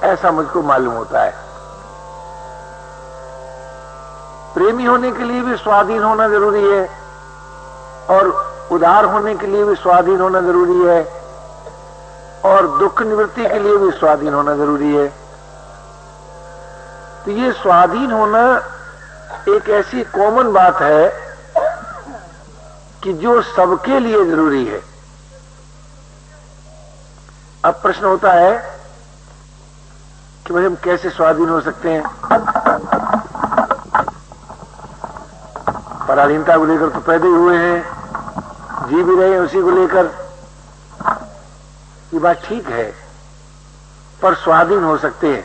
ऐसा मुझको मालूम होता है। प्रेमी होने के लिए भी स्वाधीन होना जरूरी है और उदार होने के लिए भी स्वाधीन होना जरूरी है और दुख निवृत्ति के लिए भी स्वाधीन होना जरूरी है। तो ये स्वाधीन होना एक ऐसी कॉमन बात है कि जो सबके लिए जरूरी है। अब प्रश्न होता है कि भाई हम कैसे स्वाधीन हो सकते हैं? पराधीनता को लेकर तो पैदा ही हुए हैं, जी भी रहे हैं उसी को लेकर, ये बात ठीक है, पर स्वाधीन हो सकते हैं।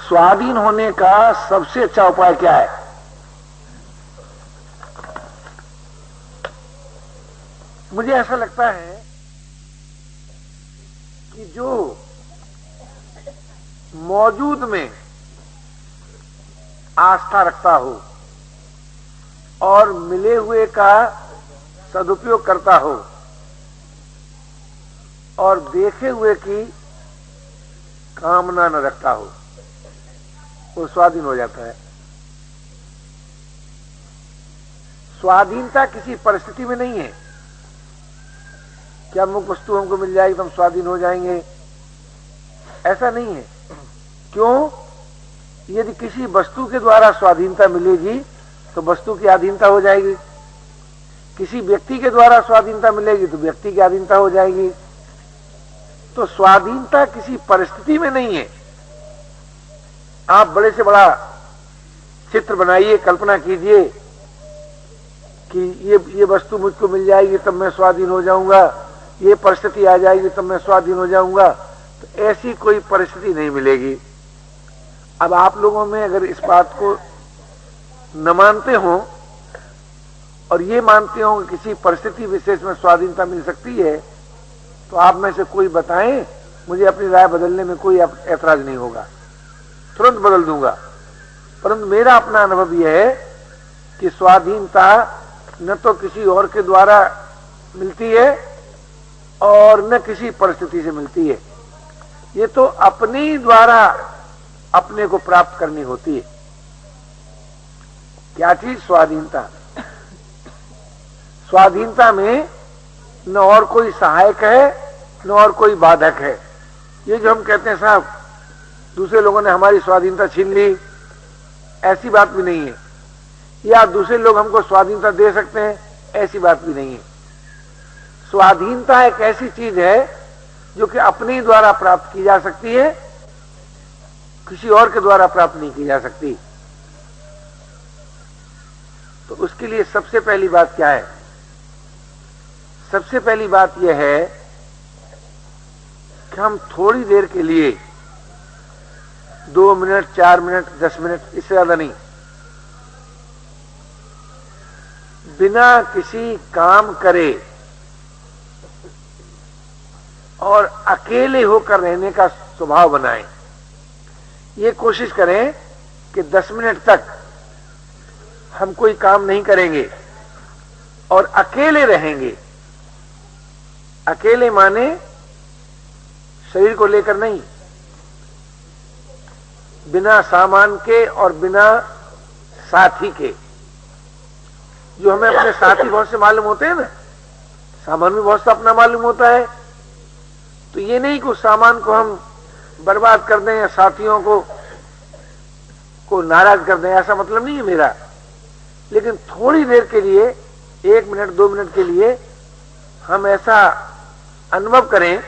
स्वाधीन होने का सबसे अच्छा उपाय क्या है? मुझे ऐसा लगता है कि जो मौजूद में आस्था रखता हो और मिले हुए का सदुपयोग करता हो और देखे हुए की कामना न रखता हो, वो स्वाधीन हो जाता है। स्वाधीनता किसी परिस्थिति में नहीं है कि अमुक वस्तु हमको मिल जाएगी तो हम स्वाधीन हो जाएंगे, ऐसा नहीं है। क्यों? यदि किसी वस्तु के द्वारा स्वाधीनता मिलेगी तो वस्तु की अधीनता हो जाएगी, किसी व्यक्ति के द्वारा स्वाधीनता मिलेगी तो व्यक्ति की अधीनता हो जाएगी। तो स्वाधीनता किसी परिस्थिति में नहीं है। आप बड़े से बड़ा चित्र बनाइए, कल्पना कीजिए कि ये वस्तु मुझको मिल जाएगी तब मैं स्वाधीन हो जाऊंगा, ये परिस्थिति आ जाएगी तब मैं स्वाधीन हो जाऊंगा, तो ऐसी कोई परिस्थिति नहीं मिलेगी। अब आप लोगों में अगर इस बात को न मानते हो और ये मानते हो कि किसी परिस्थिति विशेष में स्वाधीनता मिल सकती है, तो आप में से कोई बताएं, मुझे अपनी राय बदलने में कोई ऐतराज नहीं होगा, तुरंत बदल दूंगा। परंतु मेरा अपना अनुभव यह है कि स्वाधीनता न तो किसी और के द्वारा मिलती है और न किसी परिस्थिति से मिलती है, ये तो अपने द्वारा अपने को प्राप्त करनी होती है। क्या चीज? स्वाधीनता। स्वाधीनता में न और कोई सहायक है न और कोई बाधक है। ये जो हम कहते हैं साहब दूसरे लोगों ने हमारी स्वाधीनता छीन ली, ऐसी बात भी नहीं है, या दूसरे लोग हमको स्वाधीनता दे सकते हैं, ऐसी बात भी नहीं है। स्वाधीनता एक ऐसी चीज है जो कि अपने द्वारा प्राप्त की जा सकती है, किसी और के द्वारा प्राप्त नहीं की जा सकती। तो उसके लिए सबसे पहली बात क्या है? सबसे पहली बात यह है कि हम थोड़ी देर के लिए 2 मिनट, 4 मिनट, 10 मिनट, इससे ज्यादा नहीं, बिना किसी काम करे और अकेले होकर रहने का स्वभाव बनाएं। ये कोशिश करें कि 10 मिनट तक हम कोई काम नहीं करेंगे और अकेले रहेंगे। अकेले माने शरीर को लेकर नहीं, बिना सामान के और बिना साथी के। जो हमें अपने साथी बहुत से मालूम होते हैं ना, सामान भी बहुत सा अपना मालूम होता है, तो ये नहीं कि उस सामान को हम बर्बाद कर दें या साथियों को नाराज कर दें, ऐसा मतलब नहीं है मेरा। लेकिन थोड़ी देर के लिए, 1 मिनट 2 मिनट के लिए हम ऐसा अनुभव करें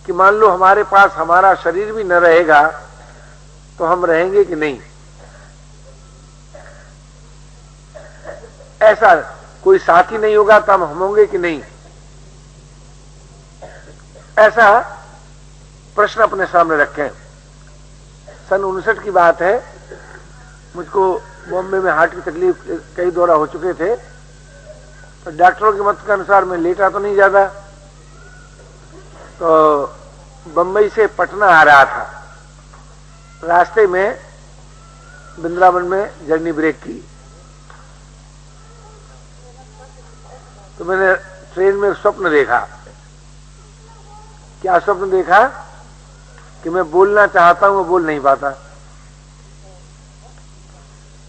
कि मान लो हमारे पास हमारा शरीर भी न रहेगा तो हम रहेंगे कि नहीं। ऐसा कोई साथी नहीं होगा तो हम होंगे कि नहीं, ऐसा प्रश्न अपने सामने रखें। सन 59 की बात है, मुझको बॉम्बे में हार्ट की तकलीफ कई दौरा हो चुके थे, तो डॉक्टरों के मत के अनुसार मैं लेटा तो नहीं ज्यादा, तो बंबई से पटना आ रहा था, रास्ते में वृंदावन में जर्नी ब्रेक की, तो मैंने ट्रेन में स्वप्न देखा। क्या स्वप्न देखा कि मैं बोलना चाहता हूं, वो बोल नहीं पाता।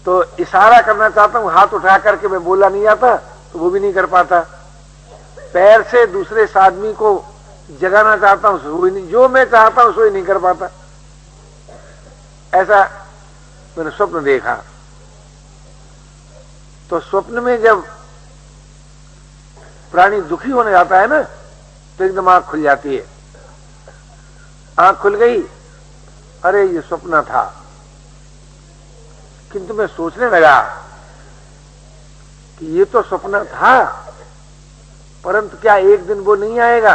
तो इशारा करना चाहता हूं, हाथ उठा करके मैं बोला नहीं आता, तो वो भी नहीं कर पाता। पैर से दूसरे आदमी को जगाना चाहता हूं, वो भी नहीं, जो मैं चाहता हूं सो ही नहीं कर पाता। ऐसा मैंने स्वप्न देखा। तो स्वप्न में जब प्राणी दुखी होने जाता है ना, तो एकदम आंख खुल जाती है। आंख खुल गई, अरे ये स्वप्न था। किंतु मैं सोचने लगा कि ये तो स्वप्न था, परंतु क्या एक दिन वो नहीं आएगा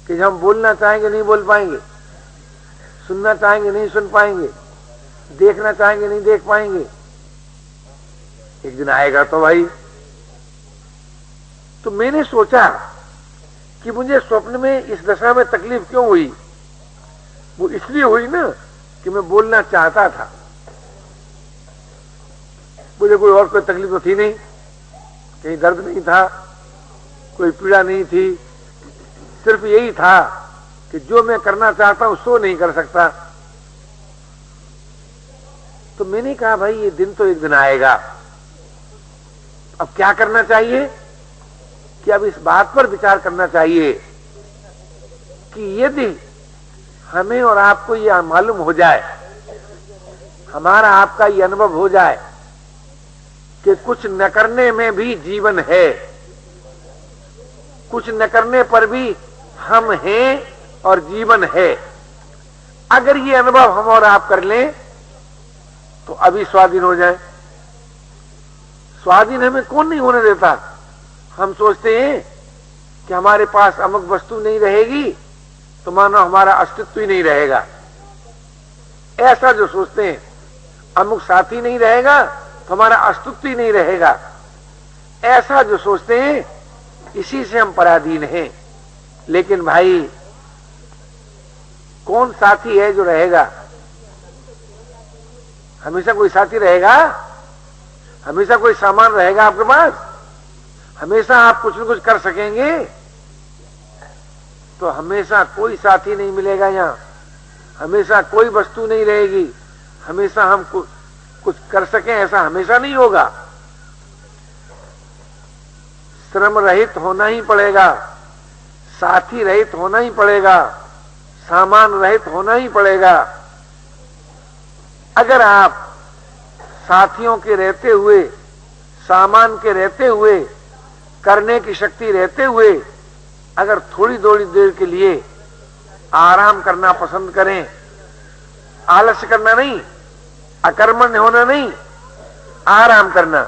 कि जब हम बोलना चाहेंगे नहीं बोल पाएंगे, सुनना चाहेंगे नहीं सुन पाएंगे, देखना चाहेंगे नहीं देख पाएंगे। एक दिन आएगा तो भाई। तो मैंने सोचा कि मुझे स्वप्न में इस दशा में तकलीफ क्यों हुई। वो इसलिए हुई ना कि मैं बोलना चाहता था। मुझे कोई और कोई तकलीफ तो थी नहीं, कहीं दर्द नहीं था, कोई पीड़ा नहीं थी। सिर्फ यही था कि जो मैं करना चाहता हूं सो नहीं कर सकता। तो मैंने कहा भाई ये दिन तो एक दिन आएगा। अब क्या करना चाहिए कि अब इस बात पर विचार करना चाहिए कि यदि हमें और आपको यह मालूम हो जाए, हमारा आपका ये अनुभव हो जाए कि कुछ न करने में भी जीवन है, कुछ न करने पर भी हम हैं और जीवन है। अगर ये अनुभव हम और आप कर लें तो अभी स्वाधीन हो जाए। स्वाधीन हमें कौन नहीं होने देता। हम सोचते हैं कि हमारे पास अमुक वस्तु नहीं रहेगी तो मानो हमारा अस्तित्व ही नहीं रहेगा। ऐसा जो सोचते हैं, अमुक साथी नहीं रहेगा तो हमारा अस्तित्व ही नहीं रहेगा, ऐसा जो सोचते हैं, इसी से हम पराधीन हैं। लेकिन भाई कौन साथी है जो रहेगा? हमेशा कोई साथी रहेगा? हमेशा कोई सामान रहेगा आपके पास? हमेशा आप कुछ न कुछ कर सकेंगे? तो हमेशा कोई साथी नहीं मिलेगा यहां, हमेशा कोई वस्तु नहीं रहेगी, हमेशा हम कुछ कर सकें ऐसा हमेशा नहीं होगा। श्रम रहित होना ही पड़ेगा, साथी रहित होना ही पड़ेगा, सामान रहित होना ही पड़ेगा। अगर आप साथियों के रहते हुए, सामान के रहते हुए, करने की शक्ति रहते हुए अगर थोड़ी थोड़ी देर के लिए आराम करना पसंद करें, आलस्य करना नहीं, अकर्मण्य होना नहीं, आराम करना।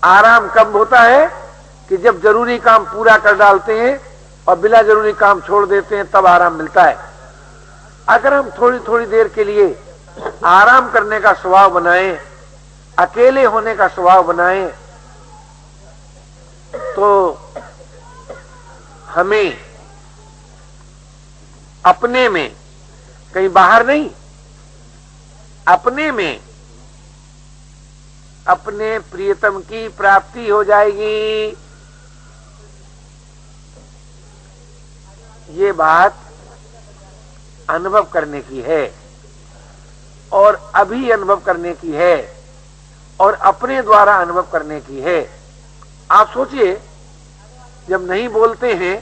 आराम कब होता है कि जब जरूरी काम पूरा कर डालते हैं और बिना जरूरी काम छोड़ देते हैं, तब आराम मिलता है। अगर हम थोड़ी थोड़ी देर के लिए आराम करने का स्वभाव बनाएं, अकेले होने का स्वभाव बनाएं, तो हमें अपने में, कहीं बाहर नहीं, अपने में अपने प्रियतम की प्राप्ति हो जाएगी। ये बात अनुभव करने की है और अभी अनुभव करने की है और अपने द्वारा अनुभव करने की है। आप सोचिए, जब नहीं बोलते हैं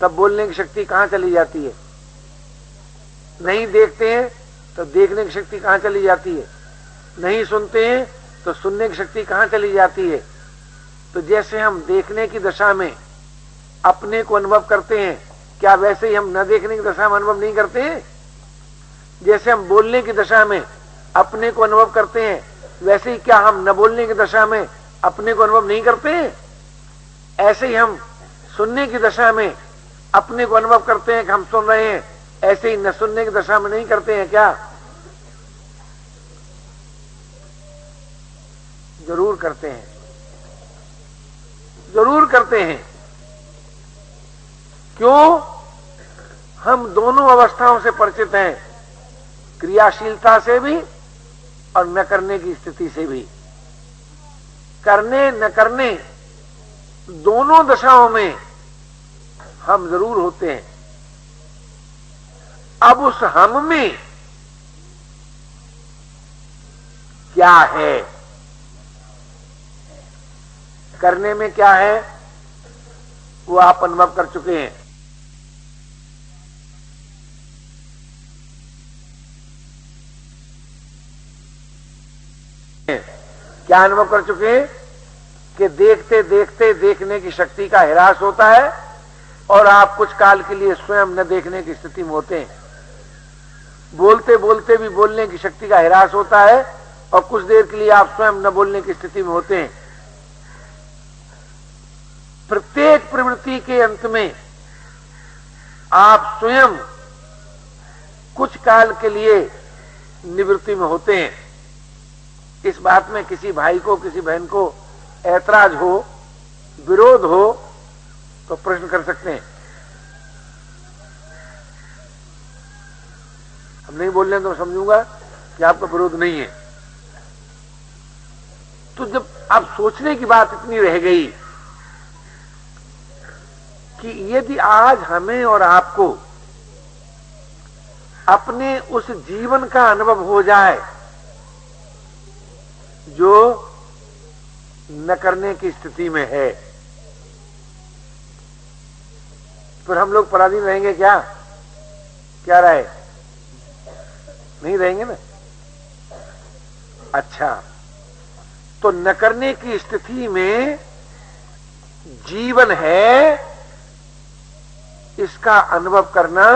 तब बोलने की शक्ति कहां चली जाती है? नहीं देखते हैं तो देखने की शक्ति कहां चली जाती है? नहीं सुनते हैं तो सुनने की शक्ति कहां चली जाती है? तो जैसे हम देखने की दशा में अपने को अनुभव करते हैं, क्या वैसे ही हम न देखने की दशा में अनुभव नहीं करते हैं? जैसे हम बोलने की दशा में अपने को अनुभव करते हैं, वैसे ही क्या हम न बोलने की दशा में अपने को अनुभव नहीं करते हैं? ऐसे ही हम सुनने की दशा में अपने को अनुभव करते हैं कि हम सुन रहे हैं, ऐसे ही न सुनने की दशा में नहीं करते हैं क्या? जरूर करते हैं, जरूर करते हैं। क्यों? हम दोनों अवस्थाओं से परिचित हैं, क्रियाशीलता से भी और न करने की स्थिति से भी। करने न करने दोनों दशाओं में हम जरूर होते हैं। अब उस हम में क्या है, करने में क्या है, वो आप अनुभव कर चुके हैं। क्या अनुभव कर चुके हैं कि देखते देखते देखने की शक्ति का ह्रास होता है और आप कुछ काल के लिए स्वयं न देखने की स्थिति में होते हैं। बोलते बोलते भी बोलने की शक्ति का ह्रास होता है और कुछ देर के लिए आप स्वयं न बोलने की स्थिति में होते हैं। प्रत्येक प्रवृत्ति के अंत में आप स्वयं कुछ काल के लिए निवृत्ति में होते हैं। इस बात में किसी भाई को, किसी बहन को ऐतराज हो, विरोध हो तो प्रश्न कर सकते हैं। हम नहीं बोल रहे तो मैं समझूंगा कि आपका विरोध नहीं है। तो जब अब सोचने की बात इतनी रह गई कि यदि आज हमें और आपको अपने उस जीवन का अनुभव हो जाए जो न करने की स्थिति में है, फिर हम लोग पराधीन रहेंगे क्या? क्या रहे? नहीं रहेंगे ना। अच्छा, तो न करने की स्थिति में जीवन है, इसका अनुभव करना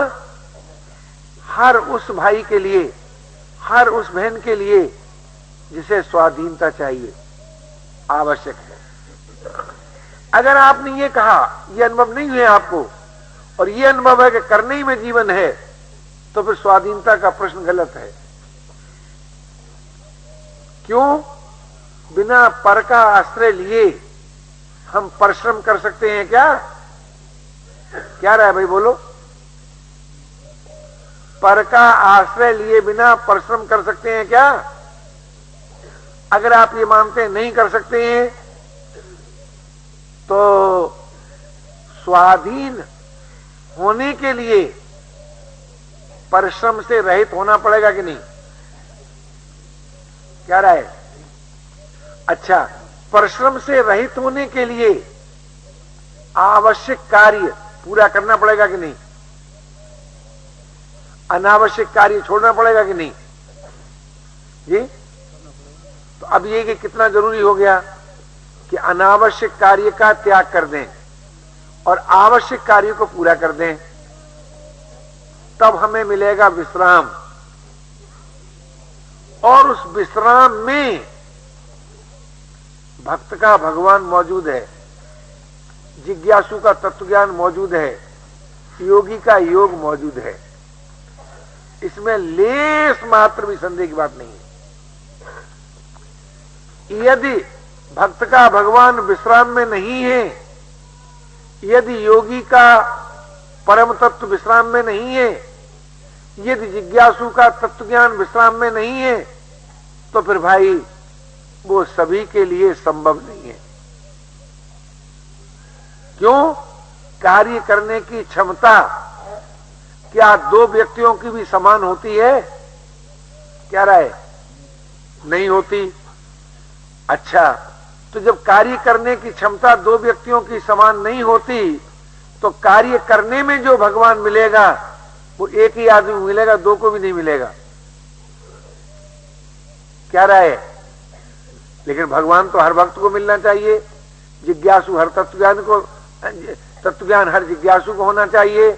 हर उस भाई के लिए, हर उस बहन के लिए जिसे स्वाधीनता चाहिए, आवश्यक है। अगर आपने ये कहा, ये अनुभव नहीं हुए आपको और ये अनुभव है कि करने ही में जीवन है, तो फिर स्वाधीनता का प्रश्न गलत है। क्यों? बिना पर का आश्रय लिए हम परिश्रम कर सकते हैं क्या? क्या रहा है भाई, बोलो। पर का आश्रय लिए बिना परिश्रम कर सकते हैं क्या? अगर आप ये मानते हैं नहीं कर सकते हैं, तो स्वाधीन होने के लिए परिश्रम से रहित होना पड़ेगा कि नहीं? क्या रहा है? अच्छा, परिश्रम से रहित होने के लिए आवश्यक कार्य पूरा करना पड़ेगा कि नहीं? अनावश्यक कार्य छोड़ना पड़ेगा कि नहीं? जी, तो अब ये कि कितना जरूरी हो गया कि अनावश्यक कार्य का त्याग कर दें और आवश्यक कार्य को पूरा कर दें, तब हमें मिलेगा विश्राम। और उस विश्राम में भक्त का भगवान मौजूद है, जिज्ञासु का तत्वज्ञान मौजूद है, योगी का योग मौजूद है। इसमें लेस मात्र भी संदेह की बात नहीं है। यदि भक्त का भगवान विश्राम में नहीं है, यदि योगी का परम तत्व विश्राम में नहीं है, यदि जिज्ञासु का तत्वज्ञान विश्राम में नहीं है, तो फिर भाई वो सभी के लिए संभव नहीं है। क्यों? कार्य करने की क्षमता क्या दो व्यक्तियों की भी समान होती है? क्या राय? नहीं होती। अच्छा, तो जब कार्य करने की क्षमता दो व्यक्तियों की समान नहीं होती, तो कार्य करने में जो भगवान मिलेगा वो एक ही आदमी मिलेगा, दो को भी नहीं मिलेगा। क्या राय? लेकिन भगवान तो हर भक्त को मिलना चाहिए, जिज्ञासु हर तत्वज्ञान हर जिज्ञासु को होना चाहिए,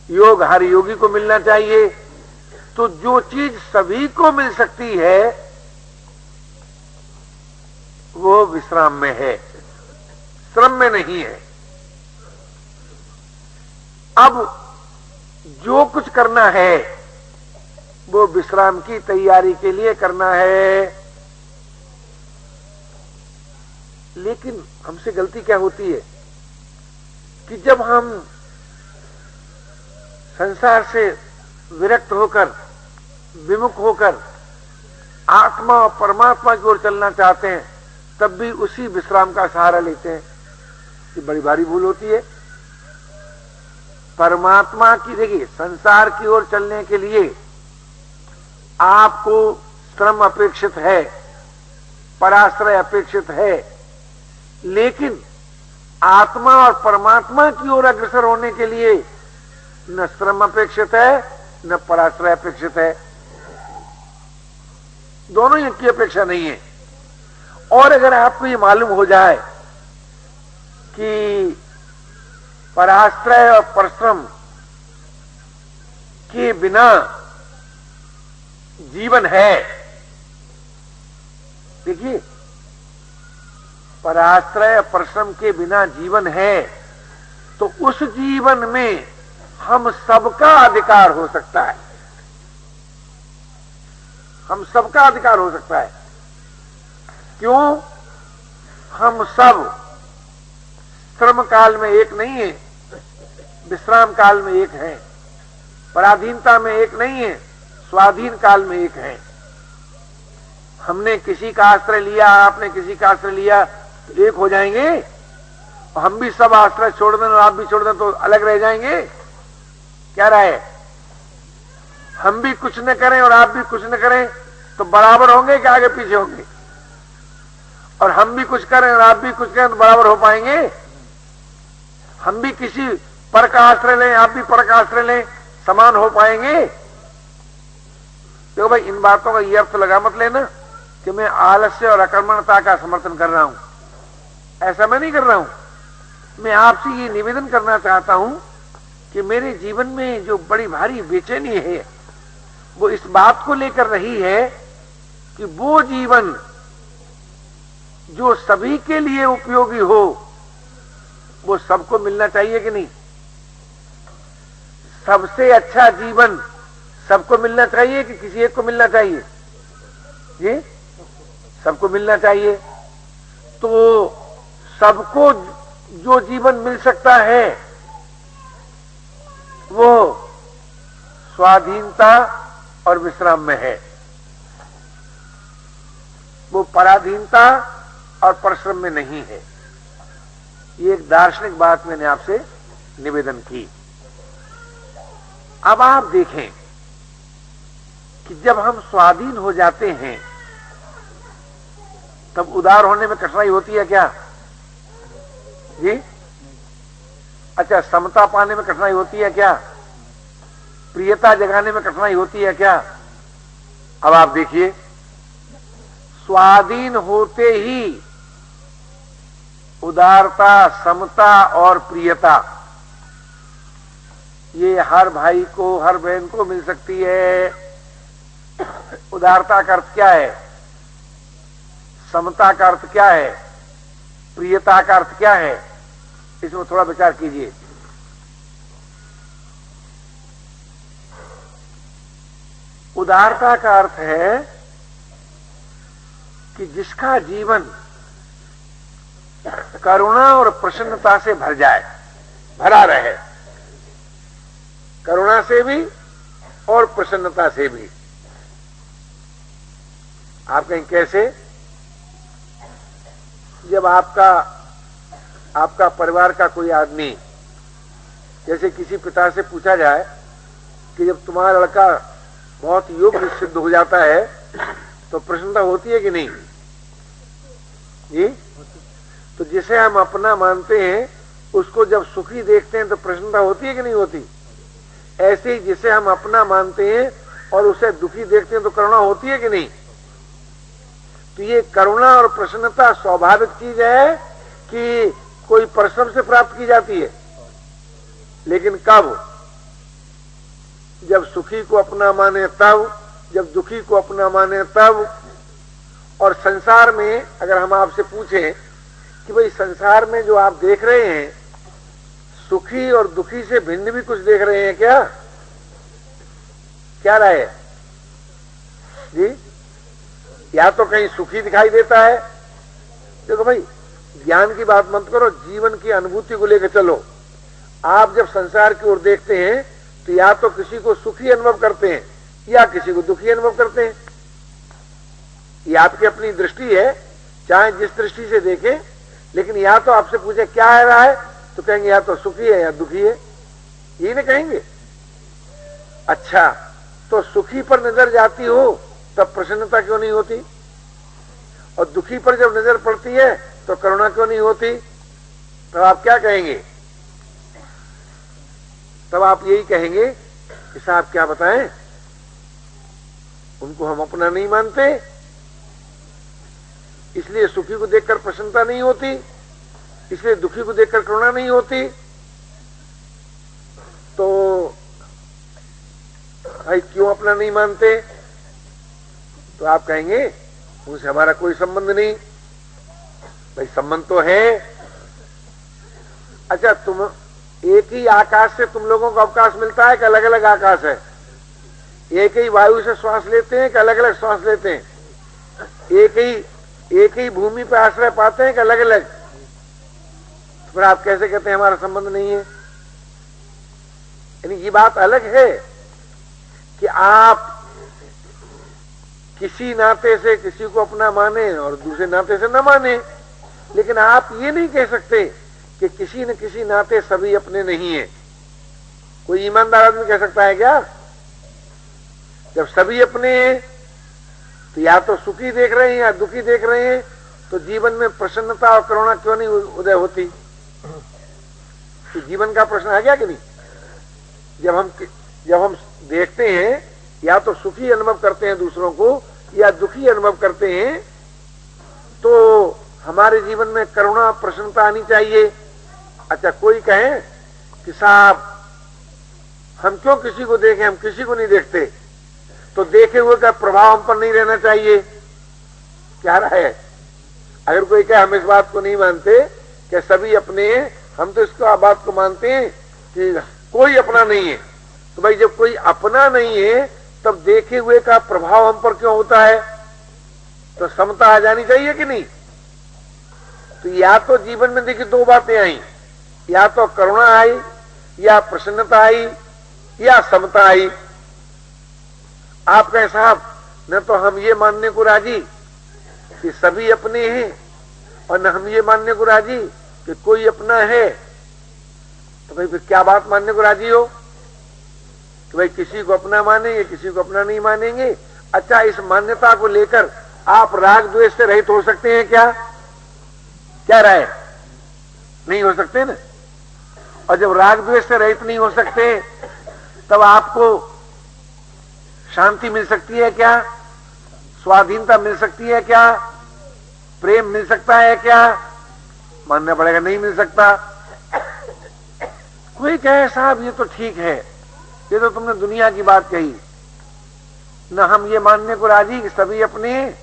योग हर योगी को मिलना चाहिए। तो जो चीज सभी को मिल सकती है वो विश्राम में है, श्रम में नहीं है। अब जो कुछ करना है वो विश्राम की तैयारी के लिए करना है। लेकिन हमसे गलती क्या होती है कि जब हम संसार से विरक्त होकर, विमुख होकर आत्मा और परमात्मा की ओर चलना चाहते हैं, तब भी उसी विश्राम का सहारा लेते हैं। ये बड़ी भारी भूल होती है। परमात्मा की, देखिए संसार की ओर चलने के लिए आपको श्रम अपेक्षित है, पराश्रय अपेक्षित है, लेकिन आत्मा और परमात्मा की ओर अग्रसर होने के लिए न श्रम अपेक्षित है न पराश्रय अपेक्षित है, दोनों ही की अपेक्षा नहीं है। और अगर आपको ये मालूम हो जाए कि पराश्रय और परिश्रम के बिना जीवन है, देखिए पराश्रय परिश्रम के बिना जीवन है, तो उस जीवन में हम सबका अधिकार हो सकता है, हम सबका अधिकार हो सकता है। क्यों? हम सब श्रम काल में एक नहीं है, विश्राम काल में एक है, पराधीनता में एक नहीं है, स्वाधीन काल में एक है। हमने किसी का आश्रय लिया, आपने किसी का आश्रय लिया, तो एक हो जाएंगे। और हम भी सब आश्रय छोड़ दें और आप भी छोड़ दें तो अलग रह जाएंगे। क्या रहे? हम भी कुछ न करें और आप भी कुछ न करें तो बराबर होंगे कि आगे पीछे होंगे? और हम भी कुछ करें और आप भी कुछ करें तो बराबर हो पाएंगे? हम भी किसी पर का आश्रय लें, आप भी पर का आश्रय लें, समान हो पाएंगे? देखो भाई, इन बातों का ये अर्थ लगा मत लेना कि मैं आलस्य और अकर्मण्यता का समर्थन कर रहा हूं। ऐसा मैं नहीं कर रहा हूं। मैं आपसे ये निवेदन करना चाहता हूं कि मेरे जीवन में जो बड़ी भारी बेचैनी है वो इस बात को लेकर रही है कि वो जीवन जो सभी के लिए उपयोगी हो वो सबको मिलना चाहिए कि नहीं? सबसे अच्छा जीवन सबको मिलना चाहिए कि किसी एक को मिलना चाहिए? जी, सबको मिलना चाहिए। तो सबको जो जीवन मिल सकता है वो स्वाधीनता और विश्राम में है, वो पराधीनता और परिश्रम में नहीं है। ये एक दार्शनिक बात मैंने आपसे निवेदन की। अब आप देखें कि जब हम स्वाधीन हो जाते हैं तब उदार होने में कठिनाई होती है क्या? जी, अच्छा, समता पाने में कठिनाई होती है क्या? प्रियता जगाने में कठिनाई होती है क्या? अब आप देखिए, स्वाधीन होते ही उदारता, समता और प्रियता ये हर भाई को, हर बहन को मिल सकती है। उदारता का अर्थ क्या है? समता का अर्थ क्या है? प्रियता का अर्थ क्या है? इसमें थोड़ा विचार कीजिए। उदारता का अर्थ है कि जिसका जीवन करुणा और प्रसन्नता से भर जाए, भरा रहे, करुणा से भी और प्रसन्नता से भी। आप कहें कैसे? जब आपका परिवार का कोई आदमी, जैसे किसी पिता से पूछा जाए कि जब तुम्हारा लड़का बहुत योग्य सिद्ध हो जाता है तो प्रसन्नता होती है कि नहीं? जी, तो जिसे हम अपना मानते हैं उसको जब सुखी देखते हैं तो प्रसन्नता होती है कि नहीं होती? ऐसे ही जिसे हम अपना मानते हैं और उसे दुखी देखते हैं तो करुणा होती है कि नहीं? तो ये करुणा और प्रसन्नता स्वाभाविक चीज है कि कोई परिश्रम से प्राप्त की जाती है? लेकिन कब? जब सुखी को अपना माने तब, जब दुखी को अपना माने तब। और संसार में अगर हम आपसे पूछें कि भाई संसार में जो आप देख रहे हैं, सुखी और दुखी से भिन्न भी कुछ देख रहे हैं क्या? क्या राय है जी? या तो कहीं सुखी दिखाई देता है? देखो भाई, ज्ञान की बात मत करो, जीवन की अनुभूति को लेकर चलो। आप जब संसार की ओर देखते हैं तो या तो किसी को सुखी अनुभव करते हैं या किसी को दुखी अनुभव करते हैं। ये आपकी अपनी दृष्टि है, चाहे जिस दृष्टि से देखें। लेकिन या तो आपसे पूछे क्या है रहा है तो कहेंगे या तो सुखी है या दुखी है। यही ना कहेंगे। अच्छा, तो सुखी पर नजर जाती हो तब प्रसन्नता क्यों नहीं होती, और दुखी पर जब नजर पड़ती है तो करुणा क्यों नहीं होती? तब आप क्या कहेंगे? तब आप यही कहेंगे कि साहब क्या बताएं, उनको हम अपना नहीं मानते, इसलिए सुखी को देखकर प्रसन्नता नहीं होती, इसलिए दुखी को देखकर करुणा नहीं होती। तो भाई क्यों अपना नहीं मानते? तो आप कहेंगे उनसे हमारा कोई संबंध नहीं। भाई संबंध तो है। अच्छा, तुम एक ही आकाश से तुम लोगों को अवकाश मिलता है कि अलग अलग आकाश है? एक ही वायु से श्वास लेते हैं कि अलग अलग श्वास लेते हैं? एक ही भूमि पर आश्रय पाते हैं कि अलग अलग? तो फिर आप कैसे कहते हैं हमारा संबंध नहीं है? यानी ये बात अलग है कि आप किसी नाते से किसी को अपना माने और दूसरे नाते से न माने, लेकिन आप ये नहीं कह सकते कि किसी न किसी नाते सभी अपने नहीं है। कोई ईमानदार आदमी कह सकता है क्या? जब सभी अपने हैं तो या तो सुखी देख रहे हैं या दुखी देख रहे हैं, तो जीवन में प्रसन्नता और करुणा क्यों नहीं उदय होती? तो जीवन का प्रश्न आ गया कि नहीं? जब हम देखते हैं या तो सुखी अनुभव करते हैं दूसरों को या दुखी अनुभव करते हैं, तो हमारे जीवन में करुणा प्रसन्नता आनी चाहिए। अच्छा, कोई कहे कि साहब हम क्यों किसी को देखें, हम किसी को नहीं देखते, तो देखे हुए का प्रभाव हम पर नहीं रहना चाहिए। क्या राय है? अगर कोई कहे हम इस बात को नहीं मानते कि सभी अपने हैं, हम तो इसको बात को मानते हैं कि कोई अपना नहीं है, तो भाई जब कोई अपना नहीं है तब देखे हुए का प्रभाव हम पर क्यों होता है? तो समता आ जानी चाहिए कि नहीं? तो या तो जीवन में देखिए दो बातें आई, या तो करुणा आई, या प्रसन्नता आई, या समता आई। आप कहें साहब न तो हम ये मानने को राजी कि सभी अपने हैं और न हम ये मानने को राजी कि कोई अपना है, तो भाई फिर क्या बात मानने को राजी हो कि भाई किसी को अपना मानेंगे किसी को अपना नहीं मानेंगे? अच्छा, इस मान्यता को लेकर आप राग द्वेष से रहित हो सकते हैं क्या? क्या राय? नहीं हो सकते ना। और जब राग द्वेष से रहित नहीं हो सकते तब आपको शांति मिल सकती है क्या? स्वाधीनता मिल सकती है क्या? प्रेम मिल सकता है क्या? मानना पड़ेगा नहीं मिल सकता। कोई कहे साहब ये तो ठीक है, ये तो तुमने दुनिया की बात कही, न हम ये मानने को राजी कि सभी अपने हैं,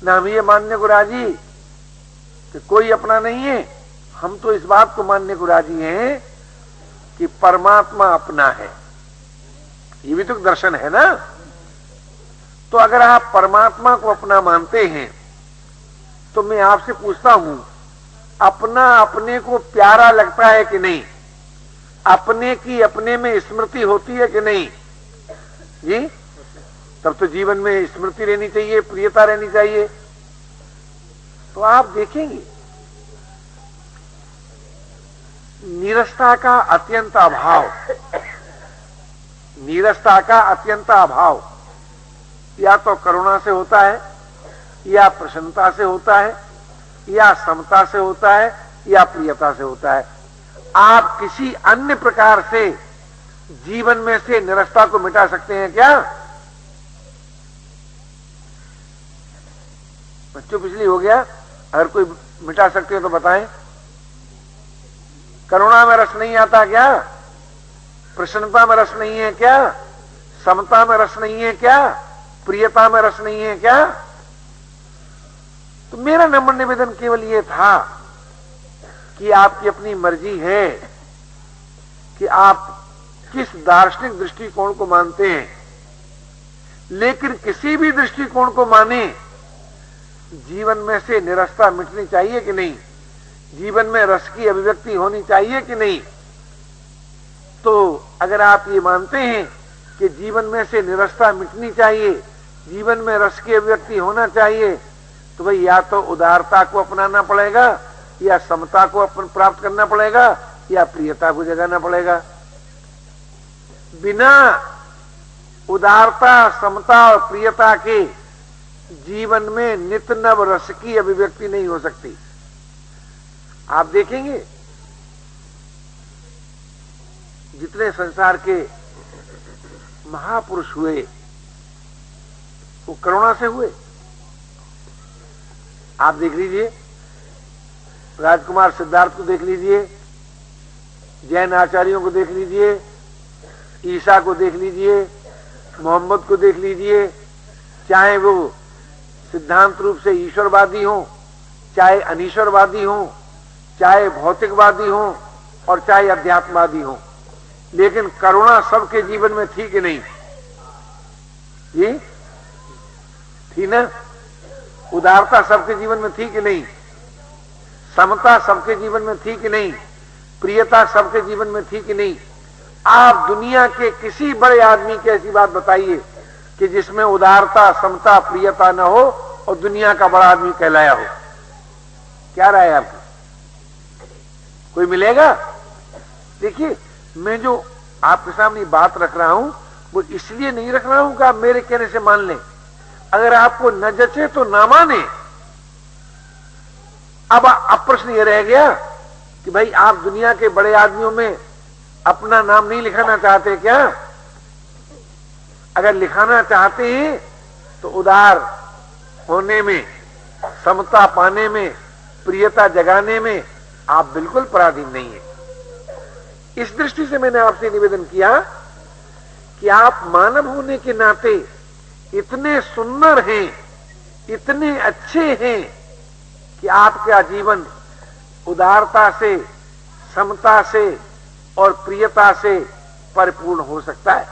न हम ये मानने को राजी कि कोई अपना नहीं है। हम तो इस बात को मानने को राजी हैं कि परमात्मा अपना है। ये भी तो दर्शन है ना। तो अगर आप परमात्मा को अपना मानते हैं तो मैं आपसे पूछता हूं, अपना अपने को प्यारा लगता है कि नहीं? अपने की अपने में स्मृति होती है कि नहीं जी? तब तो जीवन में स्मृति रहनी चाहिए, प्रियता रहनी चाहिए। तो आप देखेंगे नीरसता का अत्यंत अभाव, नीरसता का अत्यंत अभाव या तो करुणा से होता है, या प्रसन्नता से होता है, या समता से होता है, या प्रियता से होता है। आप किसी अन्य प्रकार से जीवन में से निरसता को मिटा सकते हैं क्या? बच्चों पिछली हो गया, अगर कोई मिटा सकते हो तो बताएं। करुणा में रस नहीं आता क्या? प्रसन्नता में रस नहीं है क्या? समता में रस नहीं है क्या? प्रियता में रस नहीं है क्या? तो मेरा नम्र निवेदन केवल यह था कि आपकी अपनी मर्जी है कि आप किस दार्शनिक दृष्टिकोण को मानते हैं, लेकिन किसी भी दृष्टिकोण को माने, जीवन में से निरसता मिटनी चाहिए कि नहीं? जीवन में रस की अभिव्यक्ति होनी चाहिए कि नहीं? तो अगर आप ये मानते हैं कि जीवन में से निरसता मिटनी चाहिए, जीवन में रस की अभिव्यक्ति होना चाहिए, तो भाई या तो उदारता को अपनाना पड़ेगा, या समता को प्राप्त करना पड़ेगा, या प्रियता को जगाना पड़ेगा। बिना उदारता, समता और प्रियता के जीवन में नित्य नव रस की अभिव्यक्ति नहीं हो सकती। आप देखेंगे जितने संसार के महापुरुष हुए वो करुणा से हुए। आप देख लीजिए, राजकुमार सिद्धार्थ को देख लीजिए, जैन आचार्यों को देख लीजिए, ईसा को देख लीजिए, मोहम्मद को देख लीजिए, चाहे वो सिद्धांत रूप से ईश्वरवादी हो, चाहे अनीश्वरवादी हो, चाहे भौतिकवादी हो और चाहे अध्यात्मवादी हो, लेकिन करुणा सबके जीवन में थी कि नहीं? जी थी ना? उदारता सबके जीवन में थी कि नहीं? समता सबके जीवन में थी कि नहीं? प्रियता सबके जीवन में थी कि नहीं? आप दुनिया के किसी बड़े आदमी की ऐसी बात बताइए कि जिसमें उदारता, समता, प्रियता न हो और दुनिया का बड़ा आदमी कहलाया हो। क्या राय है आपकी? कोई मिलेगा? देखिए, मैं जो आपके सामने बात रख रहा हूं वो इसलिए नहीं रख रहा हूं कि आप मेरे कहने से मान लें। अगर आपको न जचे तो ना माने। अब प्रश्न ये रह गया कि भाई आप दुनिया के बड़े आदमियों में अपना नाम नहीं लिखाना चाहते क्या? अगर लिखाना चाहते हैं तो उदार होने में, समता पाने में, प्रियता जगाने में आप बिल्कुल पराधीन नहीं है। इस दृष्टि से मैंने आपसे निवेदन किया कि आप मानव होने के नाते इतने सुंदर हैं, इतने अच्छे हैं कि आपका जीवन उदारता से, समता से और प्रियता से परिपूर्ण हो सकता है।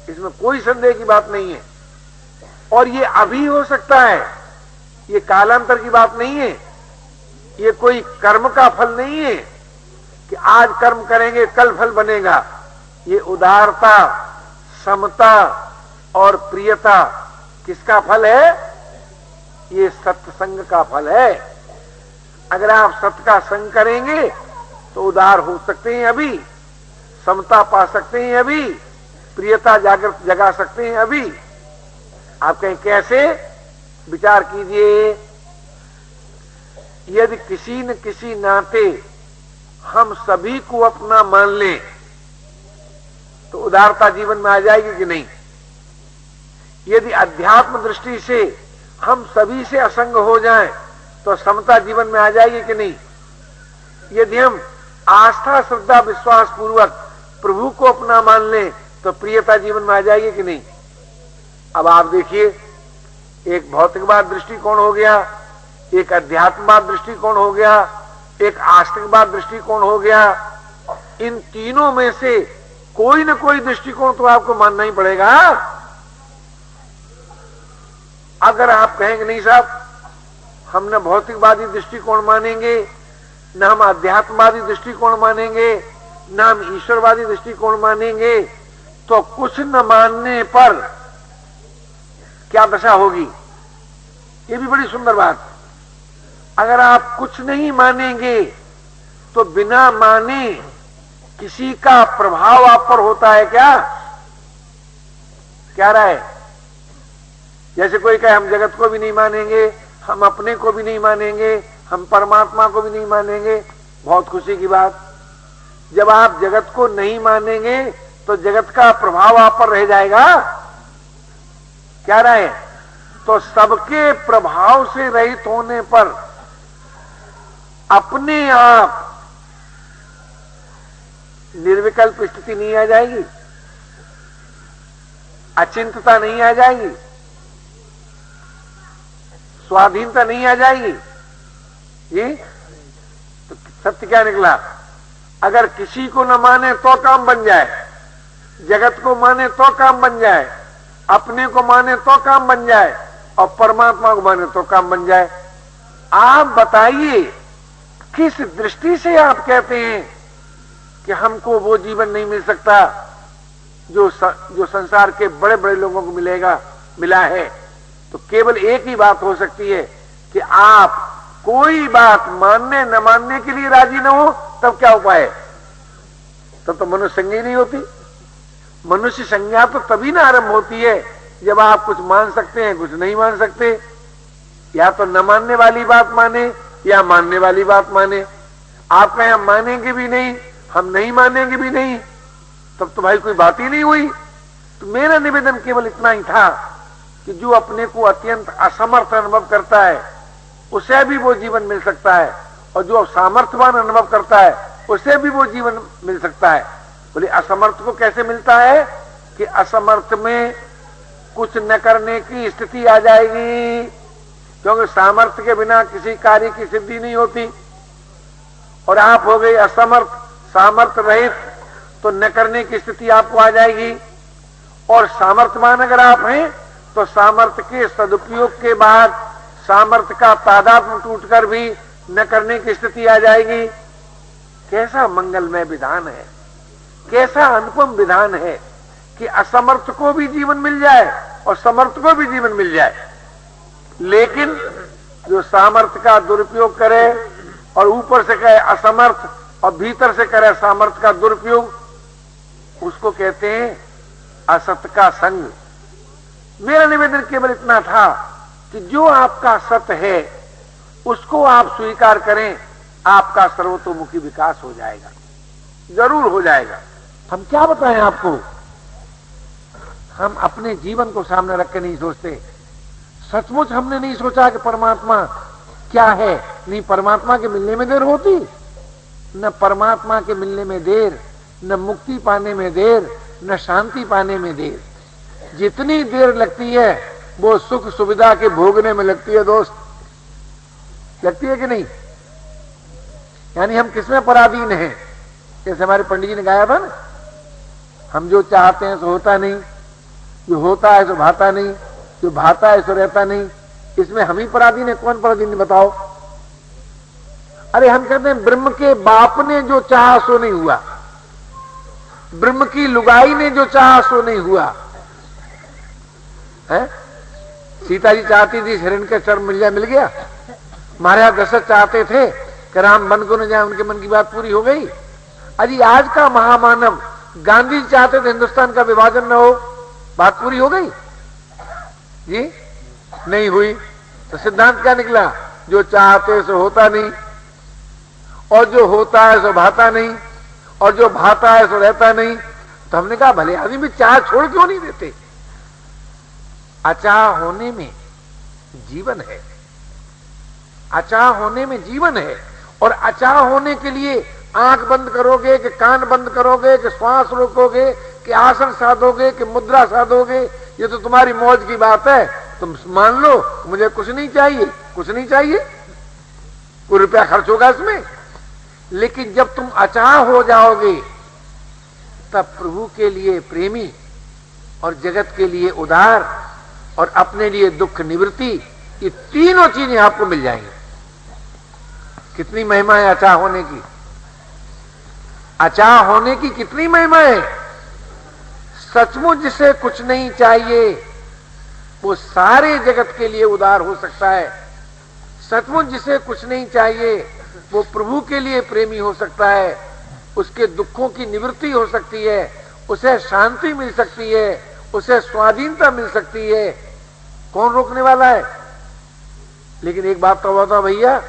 इसमें कोई संदेह की बात नहीं है। और ये अभी हो सकता है, ये कालांतर की बात नहीं है, ये कोई कर्म का फल नहीं है कि आज कर्म करेंगे कल फल बनेगा। ये उदारता, समता और प्रियता किसका फल है? ये सत्संग का फल है। अगर आप सत्य का संग करेंगे तो उदार हो सकते हैं अभी, समता पा सकते हैं अभी, प्रियता जागृत जगा सकते हैं अभी। आप कहें कैसे? विचार कीजिए। यदि किसी न किसी नाते हम सभी को अपना मान लें तो उदारता जीवन में आ जाएगी कि नहीं? यदि अध्यात्म दृष्टि से हम सभी से असंग हो जाएं तो समता जीवन में आ जाएगी कि नहीं? यदि हम आस्था, श्रद्धा, विश्वास पूर्वक प्रभु को अपना मान लें तो प्रियता जीवन में आ जाएगी कि नहीं? अब आप देखिए, एक भौतिकवाद दृष्टिकोण हो गया, एक अध्यात्मवाद दृष्टिकोण हो गया, एक आस्तिकवाद दृष्टिकोण हो गया। इन तीनों में से कोई न कोई दृष्टिकोण तो आपको मानना ही पड़ेगा। अगर आप कहेंगे नहीं साहब, हम न भौतिकवादी दृष्टिकोण मानेंगे, न हम अध्यात्मवादी दृष्टिकोण मानेंगे, न हम ईश्वरवादी दृष्टिकोण मानेंगे, तो कुछ न मानने पर क्या दशा होगी? ये भी बड़ी सुंदर बात। अगर आप कुछ नहीं मानेंगे तो बिना माने किसी का प्रभाव आप पर होता है क्या? क्या राय? जैसे कोई कहे हम जगत को भी नहीं मानेंगे, हम अपने को भी नहीं मानेंगे, हम परमात्मा को भी नहीं मानेंगे। बहुत खुशी की बात, जब आप जगत को नहीं मानेंगे तो जगत का प्रभाव आप पर रह जाएगा। क्या राय? तो सबके प्रभाव से रहित होने पर अपने आप निर्विकल्प स्थिति नहीं आ जाएगी, अचिंतता नहीं आ जाएगी, स्वाधीनता नहीं आ जाएगी। जी तो सत्य क्या निकला? अगर किसी को न माने तो काम बन जाए, जगत को माने तो काम बन जाए, अपने को माने तो काम बन जाए और परमात्मा को माने तो काम बन जाए। आप बताइए किस दृष्टि से आप कहते हैं कि हमको वो जीवन नहीं मिल सकता जो संसार के बड़े बड़े लोगों को मिला है? तो केवल एक ही बात हो सकती है कि आप कोई बात मानने न मानने के लिए राजी न हो, तब क्या उपाय है? तब तो मनुष्य संगी नहीं होती। मनुष्य संज्ञा तो तभी ना आरंभ होती है जब आप कुछ मान सकते हैं, कुछ नहीं मान सकते। या तो न मानने वाली बात माने या मानने वाली बात माने। आप कहें हम मानेंगे भी नहीं, हम नहीं मानेंगे भी नहीं, तब तो भाई कोई बात ही नहीं हुई। तो मेरा निवेदन केवल इतना ही था कि जो अपने को अत्यंत असमर्थ अनुभव करता है उसे भी वो जीवन मिल सकता है, और जो सामर्थ्यवान अनुभव करता है उसे भी वो जीवन मिल सकता है। बोले असमर्थ को कैसे मिलता है कि असमर्थ में कुछ न करने की स्थिति आ जाएगी, क्योंकि सामर्थ्य के बिना किसी कार्य की सिद्धि नहीं होती। और आप हो गए असमर्थ, सामर्थ्य रहित, तो न करने की स्थिति आपको आ जाएगी। और सामर्थ्यवान अगर आप हैं तो सामर्थ्य के सदुपयोग के बाद सामर्थ्य का तादात्म्य टूटकर भी न करने की स्थिति आ जाएगी। कैसा मंगलमय विधान है, कैसा अनुपम विधान है कि असमर्थ को भी जीवन मिल जाए और समर्थ को भी जीवन मिल जाए। लेकिन जो सामर्थ्य का दुरुपयोग करे और ऊपर से कहे असमर्थ और भीतर से करे सामर्थ्य का दुरुपयोग, उसको कहते हैं असत का संग। मेरा निवेदन केवल इतना था कि जो आपका सत्य है उसको आप स्वीकार करें, आपका सर्वतोमुखी विकास हो जाएगा, जरूर हो जाएगा। हम क्या बताएं आपको, हम अपने जीवन को सामने रख के नहीं सोचते। सचमुच हमने नहीं सोचा कि परमात्मा क्या है। नहीं, परमात्मा के मिलने में देर होती, न परमात्मा के मिलने में देर, न मुक्ति पाने में देर, न शांति पाने में देर। जितनी देर लगती है वो सुख सुविधा के भोगने में लगती है दोस्त, लगती है कि नहीं? यानी हम किसमें पराधीन हैं? जैसे हमारे पंडित जी ने गाया था ना, हम जो चाहते हैं सो होता नहीं, जो होता है सो भाता नहीं, जो भाता है सो रहता नहीं। इसमें हम ही पराधीन है, कौन पराधीन बताओ? अरे हम कहते हैं ब्रह्म के बाप ने जो चाहा सो नहीं हुआ, ब्रह्म की लुगाई ने जो चाहा सो नहीं हुआ है। सीता जी चाहती थी हिरण के चर्म मिल गया। महाराज दशरथ चाहते थे कि राम वन को न जाए, उनके मन की बात पूरी हो गई। अजी आज का महामानव गांधी जी चाहते थे हिंदुस्तान का विभाजन न हो, बात पूरी हो गई जी? नहीं हुई। तो सिद्धांत क्या निकला? जो चाहते सो होता नहीं, और जो होता है सो भाता नहीं, और जो भाता है सो रहता नहीं। तो हमने कहा भले आदमी भी चाह छोड़ क्यों नहीं देते? अचाह होने में जीवन है, अचाह होने में जीवन है। और अचाह होने के लिए आंख बंद करोगे कि कान बंद करोगे कि श्वास रोकोगे कि आसन साधोगे कि मुद्रा साधोगे, ये तो तुम्हारी मौज की बात है। तुम मान लो मुझे कुछ नहीं चाहिए, कुछ नहीं चाहिए, कोई रुपया खर्च होगा इसमें। लेकिन जब तुम अचाह हो जाओगे तब प्रभु के लिए प्रेमी और जगत के लिए उदार और अपने लिए दुख निवृत्ति, ये तीनों चीजें आपको मिल जाएंगी। कितनी महिमा है अचाह होने की, अचाह होने की कितनी महिमा है। सचमुच जिसे कुछ नहीं चाहिए वो सारे जगत के लिए उदार हो सकता है। सचमुच जिसे कुछ नहीं चाहिए वो प्रभु के लिए प्रेमी हो सकता है, उसके दुखों की निवृत्ति हो सकती है, उसे शांति मिल सकती है, उसे स्वाधीनता मिल सकती है। कौन रोकने वाला है? लेकिन एक बात तो बताओ भैया,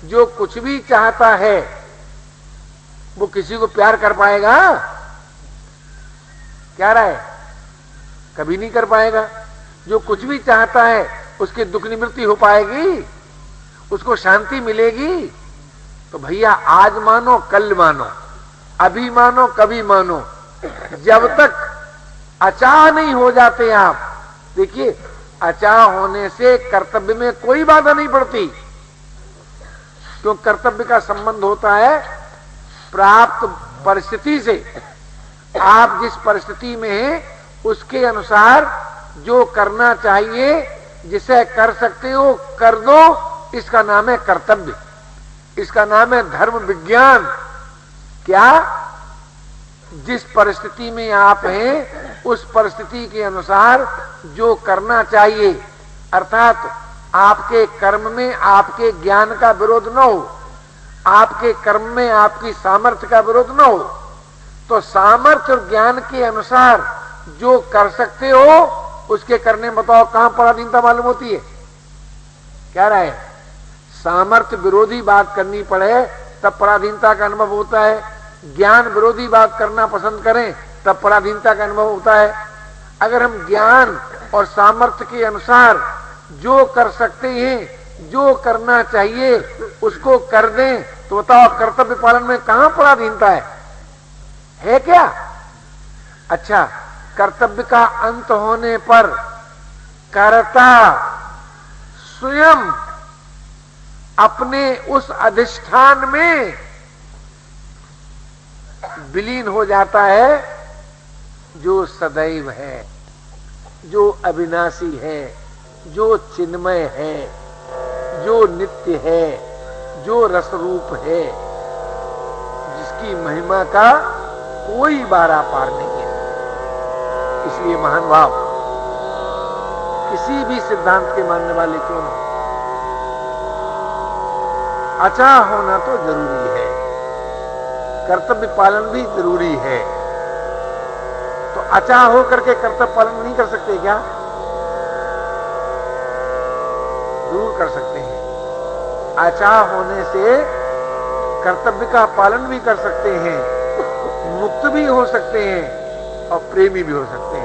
जो कुछ भी चाहता है वो किसी को प्यार कर पाएगा? क्या राय? कभी नहीं कर पाएगा। जो कुछ भी चाहता है उसकी दुख निवृत्ति हो पाएगी, उसको शांति मिलेगी? तो भैया आज मानो कल मानो, अभी मानो कभी मानो, जब तक अचाह नहीं हो जाते आप। देखिए अचाह होने से कर्तव्य में कोई बाधा नहीं पड़ती, क्यों? कर्तव्य का संबंध होता है प्राप्त परिस्थिति से। आप जिस परिस्थिति में हैं उसके अनुसार जो करना चाहिए, जिसे कर सकते हो कर दो, इसका नाम है कर्तव्य, इसका नाम है धर्म विज्ञान। क्या? जिस परिस्थिति में आप हैं उस परिस्थिति के अनुसार जो करना चाहिए, अर्थात आपके कर्म में आपके ज्ञान का विरोध न हो, आपके कर्म में आपकी सामर्थ्य का विरोध न हो, तो सामर्थ्य और ज्ञान के अनुसार जो कर सकते हो उसके करने में बताओ कहां पराधीनता मालूम होती है? क्या राय है? सामर्थ्य विरोधी बात करनी पड़े तब पराधीनता का अनुभव होता है, ज्ञान विरोधी बात करना पसंद करें तब पराधीनता का अनुभव होता है। अगर हम ज्ञान और सामर्थ्य के अनुसार जो कर सकते हैं, जो करना चाहिए उसको कर दें तो बताओ कर्तव्य पालन में कहां पराधीनता है क्या? अच्छा, कर्तव्य का अंत होने पर कर्ता स्वयं अपने उस अधिष्ठान में विलीन हो जाता है जो सदैव है, जो अविनाशी है, जो चिन्मय है, जो नित्य है, जो रसरूप है, जिसकी महिमा का कोई बारा पार नहीं है। इसलिए महान भाव किसी भी सिद्धांत के मानने वाले क्यों न हो, अचाह होना तो जरूरी है, कर्तव्य पालन भी जरूरी है। तो अचाह हो करके कर्तव्य पालन नहीं कर सकते क्या? जरूर कर सकते हैं। अचाह होने से कर्तव्य का पालन भी कर सकते हैं, मुक्त भी हो सकते हैं और प्रेमी भी हो सकते हैं।